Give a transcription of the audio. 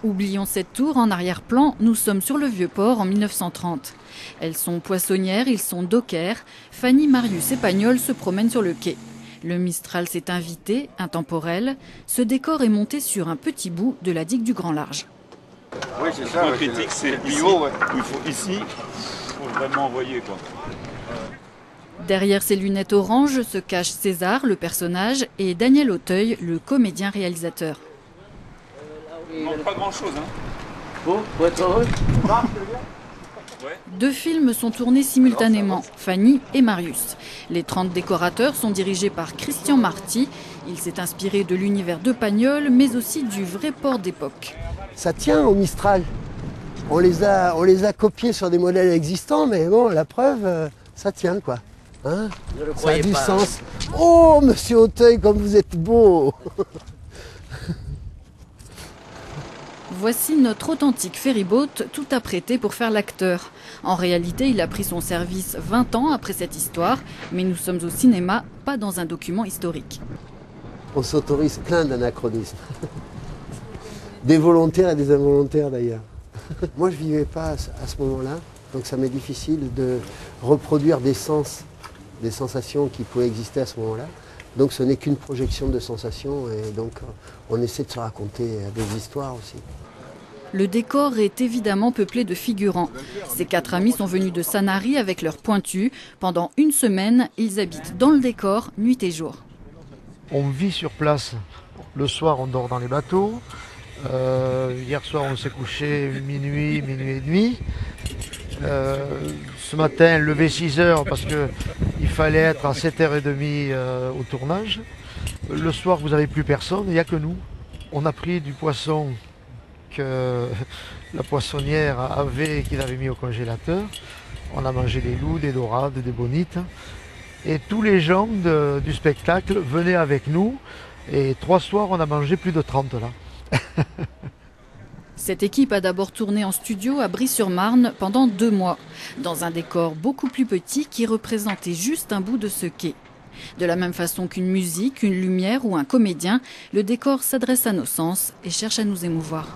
Oublions cette tour en arrière-plan, nous sommes sur le Vieux-Port en 1930. Elles sont poissonnières, ils sont dockers. Fanny, Marius et Pagnol se promènent sur le quai. Le Mistral s'est invité, intemporel. Ce décor est monté sur un petit bout de la digue du Grand Large. Oui, c'est ça. Le critique, c'est ici. Ici, il faut vraiment envoyer, quoi. Derrière ses lunettes oranges se cache César, le personnage, et Daniel Auteuil, le comédien-réalisateur. Il manque pas grand-chose, hein. Faut être heureux. Deux films sont tournés simultanément, Fanny et Marius. Les 30 décorateurs sont dirigés par Christian Marty. Il s'est inspiré de l'univers de Pagnol, mais aussi du vrai port d'époque. Ça tient au Mistral. On les a copiés sur des modèles existants, mais bon, la preuve, ça tient, quoi. Hein, ça a du sens. Oh, monsieur Auteuil, comme vous êtes beau! Voici notre authentique ferryboat, tout apprêté pour faire l'acteur. En réalité, il a pris son service 20 ans après cette histoire, mais nous sommes au cinéma, pas dans un document historique. On s'autorise plein d'anachronismes. Des volontaires et des involontaires d'ailleurs. Moi, je ne vivais pas à ce moment-là, donc ça m'est difficile de reproduire des sens, des sensations qui pouvaient exister à ce moment-là. Donc ce n'est qu'une projection de sensations et donc on essaie de se raconter des histoires aussi. Le décor est évidemment peuplé de figurants. Ces 4 amis sont venus de Sanary avec leurs pointus. Pendant une semaine, ils habitent dans le décor, nuit et jour. On vit sur place. Le soir, on dort dans les bateaux. Hier soir, on s'est couché minuit et demi. Ce matin, levé 6 heures parce qu'il fallait être à 7h30 au tournage. Le soir, vous n'avez plus personne, il n'y a que nous. On a pris du poisson que la poissonnière avait et qu'il avait mis au congélateur. On a mangé des loups, des dorades, des bonites. Et tous les gens du spectacle venaient avec nous. Et 3 soirs, on a mangé plus de 30 là. Cette équipe a d'abord tourné en studio à Brie-sur-Marne pendant 2 mois, dans un décor beaucoup plus petit qui représentait juste un bout de ce quai. De la même façon qu'une musique, une lumière ou un comédien, le décor s'adresse à nos sens et cherche à nous émouvoir.